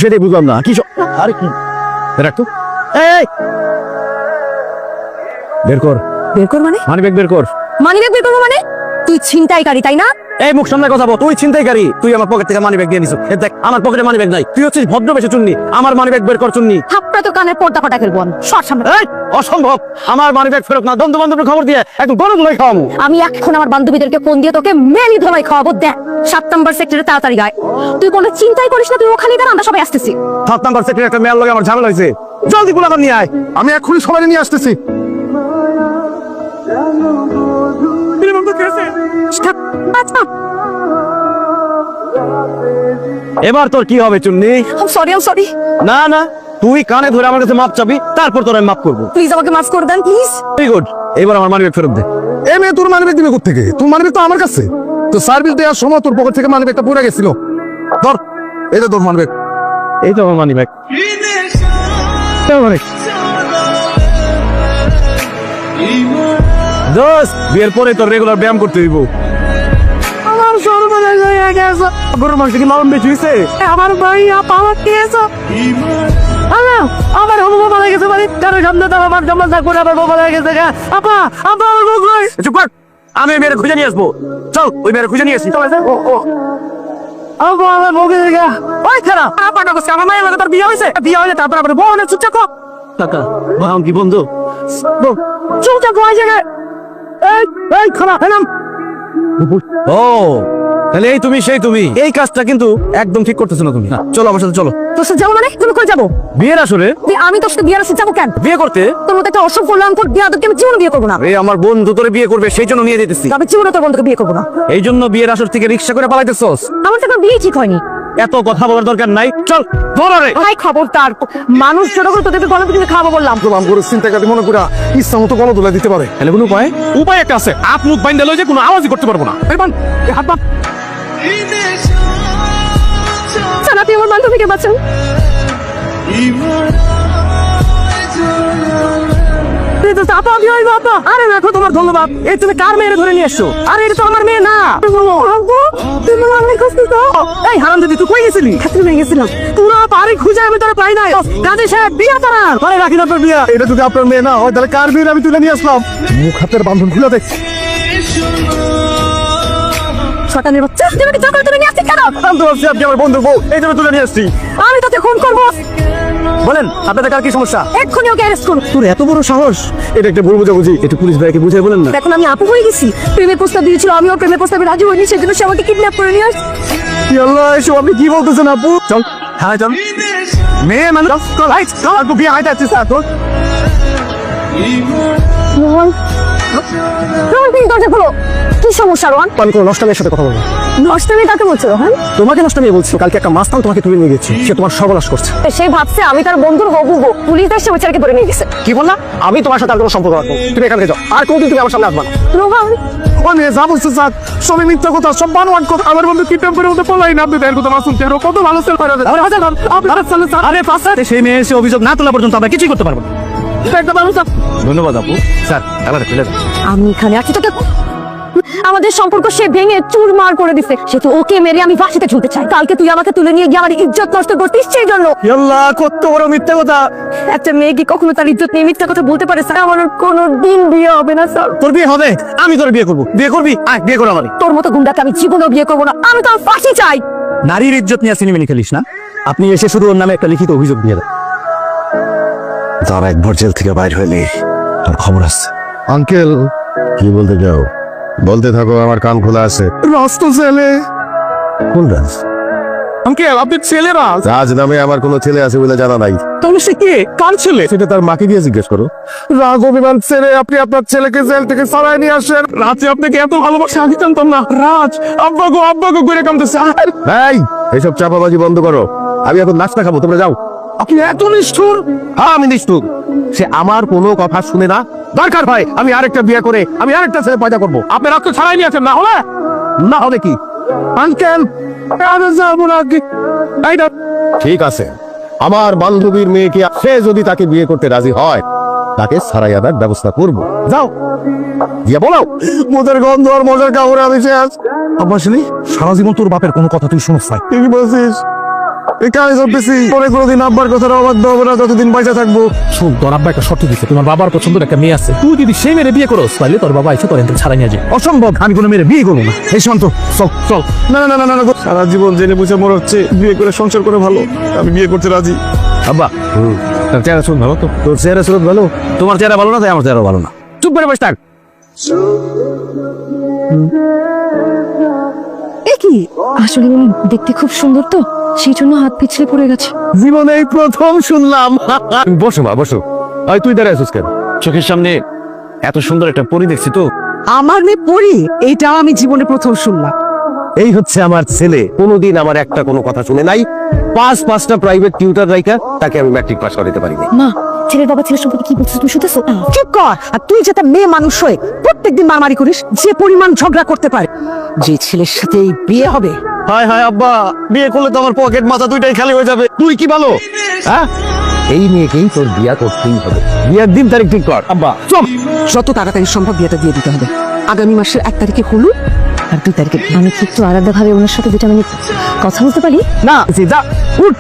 সেটাই বুঝলাম না কি আরে কি রাখতো এই বের কর বের কর মানে? মানিব্যাগ বের কর। মানিব্যাগ বের করবো মানে? তুই ছিনতাইকারী তাই না? এই মুখ সামনে কথা বল, তুই ছিনতাইকারী। তুই আমার পকেট থেকে মানিব্যাগ দিয়ে নিছিস। এই দেখ আমার পকেটে মানিব্যাগ নাই। তুই হচ্ছিস ভদ্রবেশে চুন্নি। আমার মানিব্যাগ বের কর চুন্নি। থাপড়া তো কানের পর্দা ফাটা ফেলবো আমি। সর সামনে। এই অসম্ভব, আমার মানিব্যাগ ফেরত না। বন্ধু বান্ধবের খবর দিয়ে একদম গরম ধোলাই খাওয়াবো। আমি এখন আমার বান্ধবীদেরকে ফোন দিয়ে তোকে মেলি ধোলাই খাওয়াবো। দেখ 7 নম্বর সেক্টরে তাড়াতাড়ি গায়। তুই কোনো চিন্তাই করিস না, তুই ওখানে দাঁড়া, আমরা সবাই আসতেছি। 7 নাম্বার সেক্টরে একটা মেয়ের লগে আমার ঝামেলা হয়েছে। জলদি গুলাবার নিয়ে আয়। আমি এক্ষুনি সবাই নিয়ে আসতেছি। এবার তোর কি হবে চুন্নি? I'm sorry না না, তুই কানে ধরে আমার কাছে মাপ চাবি, তারপর তোর আমি মাপ করবো। প্লিজ আমাকে মাফ করে দেন প্লিজ। ভেরি গুড, এবার আমার মানিব্যাগ ফেরত দে। এ মেয়ে তোর মানিব্যাগ দিবে কোত্থেকে? তোর মানিব্যাগ তো আমার কাছে। তো সার্ভিস দেওয়ার সময় তোর পকেট থেকে মানিব্যাগটা পড়ে গেছিল। ধর, এই তো তোর মানিব্যাগ। এই তো আমার মানিব্যাগ। দোস্ত, বিয়ের পরে তোর রেগুলার ব্যায়াম করতে দিব। আমার সর্বনাশ হয়ে গেছে। গরুর মাংস কি লালন বেশি হয়েছে? আমার ভাইয়া পাওয়ার দিয়েছে। আমার হবু বাবা লেগেছে বাড়ি। কারো সামনে তো আমার জমা থাক করে আমার বাবা লেগেছে। আপা আপা আমার বাবা। চুপ কর, আমি ওই মেয়ের খুঁজে নিয়ে আসবো। চল ওই মেয়ের খুঁজে নিয়ে আসি। আপা আমার বউকে দেখা। ওই খারাপ আপাটা করছে। আমার মায়ের লাগে তোর বিয়ে হয়েছে। বিয়ে হয়েছে তারপর আমার বউ অনেক চুপচাপ কর। কাকা ভাঙ কি বন্ধু? চুপচাপ হয়ে যাবে। এই এই খারাপ এলাম। ও তাহলে এই তুমি সেই তুমি। এই কাজটা কিন্তু একদম ঠিক করতেছো না তুমি। চলো আমার সাথে চলো। তোর সাথে যাবো মানে? তুমি কই যাবো? বিয়ের আসরে। আমি তোর সাথে বিয়ের আসতে যাবো কেন? বিয়ে করতে? তোর মতো একটা অসভ্য লঙ্কট বিয়াদবকে আমি জীবনে বিয়ে করবো না। এই আমার বন্ধু তোরে বিয়ে করবে সেই জন্য নিয়ে যেতেছি। আমি জীবনে তোর বন্ধুকে বিয়ে করবো না। এই জন্য বিয়ের আসর থেকে রিক্সা করে পালাইতেছস? আমার তো এখন বিয়ে ঠিক হয়নি। এত কথা বলার দরকার নাই, চল ধরো রে। ভাই খবরদার, মানুষ জড়ো করে তোদেরকে গণে পিঠে খাওয়াবো বললাম। গোলাম করে চিন্তাকারী মনে করা ইচ্ছা মতো গণ তুলে দিতে পারে। তাহলে কোনো উপায়? উপায় একটা আছে, হাত মুখ বাইন্ধে লই যে কোনো আওয়াজই করতে পারবো না। এই বান, এই হাত বান। স্যার আপনি আমার বান্ধবীকে বাঁচান। আরে দেখো তোমার ধন্যবাদ। এই তুমি কার মেয়ে ধরে নিয়ে এসছো? আরে এটা তো আমার মেয়ে না। এই হারাম দিদি তুই কই গেছিলি? তুমি গেছিলাম পুরো বাড়ি খুঁজে আমি তোরা পাই নাই। গাজী সাহেব বিয়ে করান। আরে রাখি না তোর বিয়ে। এটা যদি আপনার মেয়ে না হয় তাহলে কার বিয়ে আমি তুলে নিয়ে আসলাম? মুখ হাতের বান্ধন খুলে দেখ। শয়তানের বাচ্চা, তুমি কি জোর করে তুলে নিয়ে আসছিস কেন? আমি তো ভাবছি আপনি আমার বন্ধু বউ, এই জন্য তুলে নিয়ে আসছি। আমি তোকে খুন করবো। বলেন আপনাদের কার কি সমস্যা? এক্ষুনি ওকে অ্যারেস্ট করুন। তোর এত বড় সাহস? এটা একটা ভুল বুঝাবুঝি। একটু পুলিশ ভাইকে বুঝাই বলেন না। এখন আমি আপু হয়ে গেছি। প্রেমের প্রস্তাব দিয়েছিল, আমি ওর প্রেমের প্রস্তাবে রাজি হইনি, সেজন্য সে আমাকে কিডন্যাপ করে নিয়ে আসছে। কি আল্লাহ, এসব আপনি কি বলতেছেন আপু? চল হ্যাঁ চল। মেয়ে মানুষ চল হাইট চল। আপু বিয়ে হাইট আছে স্যার তোর। রোহন, রোহন প্লিজ দরজা খোলো। কি সমস্যা রোহন? পান করো, নষ্ট মেয়ের সাথে কথা বলবো। নষ্টমী কাকে বলছো রোহন? তোমাকে নষ্ট মেয়ে বলছি। কালকে একটা মাস্তান তোমাকে তুলে নিয়ে গেছি, সে তোমার সর্বনাশ করছে। সে ভাবছে আমি তার বন্ধুর হবু বউ। পুলিশ এসে বেচারাকে ধরে নিয়ে গেছে। কি বললা? আমি তোমার সাথে আর কোনো সম্পর্ক রাখবো। তুমি এখান থেকে যাও, আর কোনদিন তুমি আমার সামনে আসবা না। রোহন ও মেয়ে যা বলছে স্যার সবই মিথ্যা কথা, সব বানোয়াট কথা। আমার বন্ধু কিডন্যাপ করে ওদের পলাই না। আপনি দেন কথা না শুনতে আরো কত ভালো সেল করে দেন। আরে পাঁচটা সেই মেয়ে এসে অভিযোগ না তোলা পর্যন্ত আমরা কিছুই করতে পারবো না। ধন্যবাদ আপু। স্যার এবার খুলে দেন। আমি এখানে আছি তোকে আমাদের সম্পর্ক সে ভেঙে চুরমার করে দিছে। সে তো ওকে মেরে আমি ফাঁসিতে ঝুলতে চাই। কালকে তুই আমাকে তুলে নিয়ে গিয়ে আমার ইজ্জত নষ্ট করতিস সেই জন্য। আল্লাহ কত বড় মিথ্যা কথা। একটা মেয়ে কি কখনো তার ইজ্জত নিয়ে মিথ্যা কথা বলতে পারে? স্যার আমার কোনোদিন বিয়ে হবে না স্যার। তোর বিয়ে হবে? আমি তোর বিয়ে করবো। বিয়ে করবি? আয় বিয়ে করো আমারে। তোর মতো গুন্ডাকে আমি জীবনেও বিয়ে করবো না। আমি তো ফাঁসি চাই। নারীর ইজ্জত নিয়ে সিনেমিনি খেলিস না। আপনি এসে শুধু ওর নামে একটা লিখিত অভিযোগ দিয়ে দেন। তার একবার জেল থেকে বাইর হইলে তোর খবর আছে। আঙ্কেল কি বলতে যাও? বলতে থাকো, আমার কান খোলা আছে। রাস্ত ছেলে। কোন রাজ? আঙ্কেল আপনার ছেলেরা? রাজ নামে আমার কোনো ছেলে আছে বলে জানা নাই। তাহলে সে কে? কার ছেলে? সেটা তার মাকে গিয়ে জিজ্ঞেস করো। রাগ অভিমান ছেড়ে আপনি আপনার ছেলেকে জেল থেকে সরাই নিয়ে আসেন। রাজে আপনাকে এত ভালোবাসে আমি জানতাম না। রাজ আব্বাগো করে কামতেছে। এই এইসব চাপাবাজি বন্ধ করো। আমি এখন নাস্তা খাবো, তোমরা যাও। আপনি এত নিষ্ঠুর? হ্যাঁ আমি নিষ্ঠুর। সে আমার কোনো কথা শুনে না। দরকার ভাই আমি আরেকটা বিয়ে করে আমি আরেকটা ছেলে পয়দা করবো। আপনি রাজকে ছাড়াই নিয়েছেন, না হলে? না হলে কি? আঙ্কেল আমি যাবো না। এইটা ঠিক আছে, আমার বান্ধবীর মেয়েকে সে যদি তাকে বিয়ে করতে রাজি হয় তাকে ছাড়াই আনার ব্যবস্থা করবো। যাও গিয়ে বলো। মোদের গন্ধ আর মজার কাপড়ে আমি শেষ। আব্বা শুনি সারা জীবন তোর বাপের কোনো কথা তুই শুনছ না। ঠিক বলছিস। এই কাজ করতেছি, পরে কোনোদিন আব্বার কথাটা অবাধ্য হবে না যতদিন পয়সা থাকবো। শোন, তোর আব্বা একটা শর্ত দিচ্ছে, তোমার বাবার পছন্দের একটা মেয়ে আছে, তুই যদি সেই মেয়ের বিয়ে করস তাহলে তোর বাবা এসে তোর এখান থেকে ছাড়াই নিয়ে যায়। অসম্ভব, আমি কোনো মেয়ের বিয়ে করবো না। এই শান্ত, চল চল। না না না না না, সারা জীবন জেনে বুঝে মনে হচ্ছে বিয়ে করে সংসার করে ভালো, আমি বিয়ে করতে রাজি। আব্বা, তোর চেহারা শুন ভালো তো? তোর চেহারা শুন ভালো, তোমার চেহারা ভালো না তাই আমার চেহারা ভালো না। চুপ করে বসে থাক। এ কি, আসলে উনি দেখতে খুব সুন্দর তো, সেই জন্য হাত পিছলে পড়ে গেছে। জীবনে এই প্রথম শুনলাম। বসো মা, বসো। আয়, তুই দাঁড়ায় আছিস কেন? চোখের সামনে এত সুন্দর একটা পরী দেখছি তো। আমার মেয়ে পড়ি, এইটাও আমি জীবনে প্রথম শুনলাম। এই হচ্ছে আমার ছেলে, কোনোদিন আমার একটা কোনো কথা শুনে নাই। পাঁচটা প্রাইভেট টিউটর রাইকা তাকে আমি ম্যাট্রিক পাস করাতে পারিনি। মা, ছেলের বাবা ছেলের সম্পর্কে কি বলছিস তুমি শুনতেছো? চুপ কর। আর তুই যাতে মেয়ে মানুষ হয়ে প্রত্যেকদিন মারামারি করিস, যে পরিমাণ ঝগড়া করতে পারে, যে ছেলের সাথে এই বিয়ে হবে। হায় হায় আব্বা, বিয়ে করলে তো আমার পকেট মাথা দুইটাই খালি হয়ে যাবে। তুই কি ভালো? হ্যাঁ, এই মেয়েকেই তোর বিয়া করতেই হবে। বিয়ের দিন তারিখ ঠিক কর। আব্বা চল, যত তাড়াতাড়ি সম্ভব বিয়েটা দিয়ে দিতে হবে। আগামী মাসের 1 তারিখে হলুদ আর 2 তারিখে বিয়ে। আমি কি একটু আলাদা ভাবে ওনার সাথে 2 মিনিট কথা বলতে পারি? না, যা উঠ।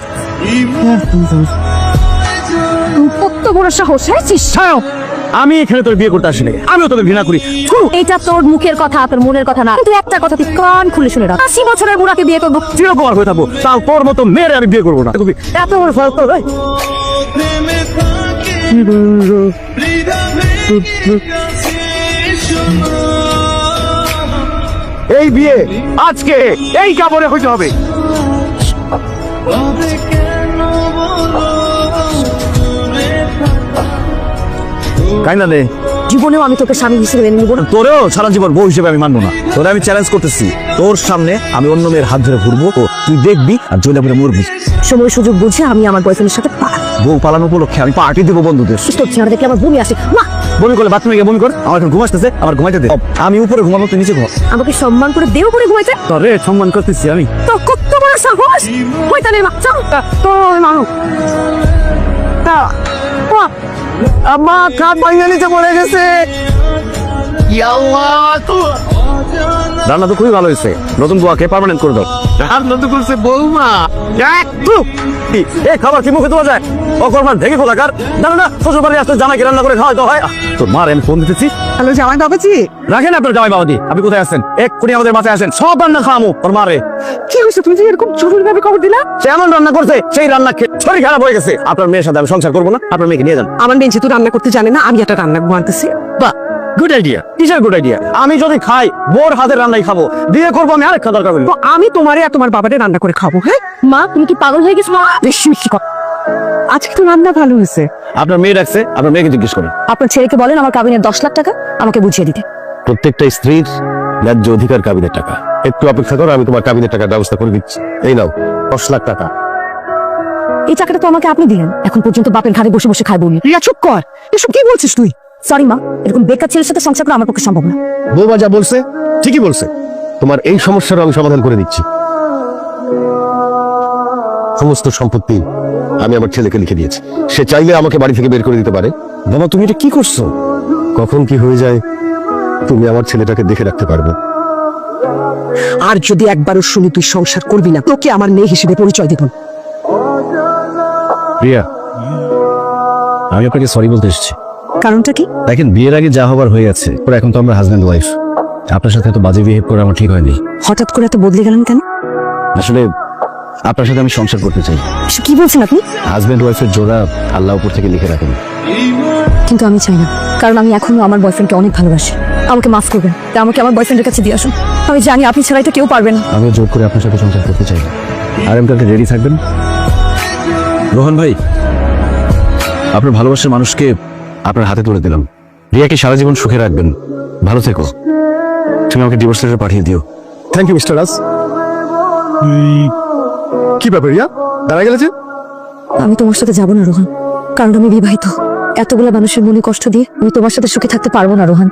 কত বড় সাহস, হ্যাঁ? ছাড়ো, আমি এখানে তোর বিয়ে করতে আসিনি, আমিও তোকে ঘৃণা করি। এটা তোর মুখের কথা, তোর মনের কথা না, কিন্তু একটা কথা তুই কান খুলে শুনে রাখ, 80 বছরের বুড়াকে বিয়ে করবো। চিরকুমার হয়ে থাকবো, তাও তোর মতো মেয়ের আমি বিয়ে করবো না। তুমি এত বড় ফালতু, এই। এই বিয়ে আজকে এই কাপড়ে হইতে হবে। কাইনা নে, জীবনেও আমি তোকে স্বামী হিসেবে মেনে নিব না। তোরেও সারা জীবন বউ হিসেবে আমি মানবো না। তোরে আমি চ্যালেঞ্জ করতেছি, তোর সামনে আমি অন্য মেয়ের হাত ধরে ঘুরবো, ও তুই দেখবি আর জলে পরে মরবি। সময় সুযোগ বুঝে আমি আমার বয়ফ্রেন্ডের সাথে বউ পালানো উপলক্ষে আমি পার্টি দেবো বন্ধুদের। তোর চেহারা দেখলে আমার বমি আসে। মা, বমি করলে বাথরুমে গিয়ে বমি কর, আমার এখন ঘুম আসতেছে, আমার ঘুমাইতে দে। আমি উপরে ঘুমাবো, তুই নিচে ঘুমা। আমাকে সম্মান করে দেও করে ঘুমাইতে। তোরে সম্মান করতেছি আমি। তোর কত বড় সাহস, শয়তানের বাচ্চা। তোর মানুষ আম্মা কাঠ ভাঙা নিচে পড়ে গেছে। রান্না তো খুবই ভালো হয়েছে, নতুন বুয়াকে পার্মানেন্ট করে দাও। রান্না তো করছে বৌমা। এ খাবার কি মুখে দেওয়া যায়? অকর্মার দেখে খোলাকার। জানো না শ্বশুর বাড়ি আসতে জামাইকে রান্না করে খাওয়াই তো হয়। তোর মার আমি ফোন দিতেছি। হ্যালো জামাই বাবাজি, রাখেন আপনার জামাই বাবাজি, আপনি কোথায় আছেন? এক্ষুনি আমাদের মাথায় আসেন, সব রান্না খাওয়ামো ওর মারে। কি হয়েছে? তুমি যে এরকম জরুরি ভাবে খবর দিলা? সে এমন রান্না করছে, সেই রান্না খেয়ে শরীর খারাপ হয়ে গেছে। আপনার মেয়ের সাথে আমি সংসার করবো না, আপনার মেয়েকে নিয়ে যান। আমার মেয়ে যেহেতু রান্না করতে জানে না, আমি একটা রান্না বানাতেছি। বাহ, গুড আইডিয়া। কিসের গুড আইডিয়া? আমি যদি খাই, বোর হাতের রান্নাই খাবো। বিয়ে করবো আমি আরেক খাবার খাবো। তো আমি তোমারে আর তোমার বাবারে রান্না করে খাবো। হ্যাঁ, মা, তুমি কি পাগল হয়ে গেছো? বেশি বেশি কথা। আজকে তো রান্না ভালো হয়েছে। আপনার মেয়ে রাখছে, আপনার মেয়েকে জিজ্ঞেস করেন। আপনার ছেলেকে বলেন আমার কাবিনের 10 লাখ টাকা আমাকে বুঝিয়ে দিতে। প্রত্যেকটা স্ত্রীর ন্যায্য অধিকার কাবিনের টাকা। একটু অপেক্ষা করো, আমি তোমার কাবিনের টাকার ব্যবস্থা করে দিচ্ছি। এই নাও 10 লাখ টাকা। এই টাকাটা তো আমাকে আপনি দিলেন, এখন পর্যন্ত বাপের ঘাড়ে বসে বসে খাই বলি। রিয়া চুপ কর, এসব কি বলছিস তুই? সরি মা, এরকম বেকার ছেলের সাথে সংসার করা আমার পক্ষে সম্ভব না। বৌমা যা বলছে ঠিকই বলছে। তোমার এই সমস্যার আমি সমাধান করে দিচ্ছি। সমস্ত সম্পত্তি আমি আমার ছেলেকে লিখে দিয়েছি। সে চাইলে আমাকে বাড়ি থেকে বের করে দিতে পারে। বাবা, তুমি এটা কি করছো? কখন কি হয়ে যায় তুমি আমার ছেলেটাকে দেখে রাখতে পারবে। আর যদি একবারও শুনি তুই সংসার করবি না, তোকে আমার মেয়ে হিসেবে পরিচয় দেব। প্রিয়া, আমি আপনাকে সরি বলতে এসেছি। কারণটা কি? দেখেন, বিয়ের আগে যা হবার হয়ে গেছে, এখন তো আমরা হাজব্যান্ড ওয়াইফ। আপনার সাথে এত বাজে বিহেভ করে আমার ঠিক হয়নি। হঠাৎ করে এত বদলে গেলেন কেন? আসলে আপনার সাথে আমি সংসার করতে চাই। এসব কি বলছেন আপনি? হাজব্যান্ড ওয়াইফের জোড়া আল্লাহ উপর থেকে লিখে রাখেন। কিন্তু আমি চাই না, কারণ আমি এখনো আমার বয়ফ্রেন্ডকে অনেক ভালোবাসি। আমাকে মাফ করবেন, তাই আমাকে আমার বয়ফ্রেন্ডের কাছে দিয়ে আসুন। আমি জানি আপনি ছাড়া এটা কেউ পারবে না। আমিও জোর করে আপনার সাথে সংসার করতে চাই। আর এম কালকে রেডি থাকবেন। রোহন ভাই, আপনার ভালোবাসার মানুষকে আপনার হাতে তুলে দিলাম। রিয়াকে সারা জীবন সুখে রাখবেন। ভালো থেকো। তুমি আমাকে ডিভোর্স লেটার পাঠিয়ে দিও। থ্যাংক ইউ মিস্টার রাজ। কি ব্যাপার রিয়া, দাঁড়া গেলে যে? আমি তোমার সাথে যাব না রোহন, কারণ আমি বিবাহিত। এতগুলা মানুষের মনে কষ্ট দিয়ে আমি তোমার সাথে সুখে থাকতে পারবো না রোহন।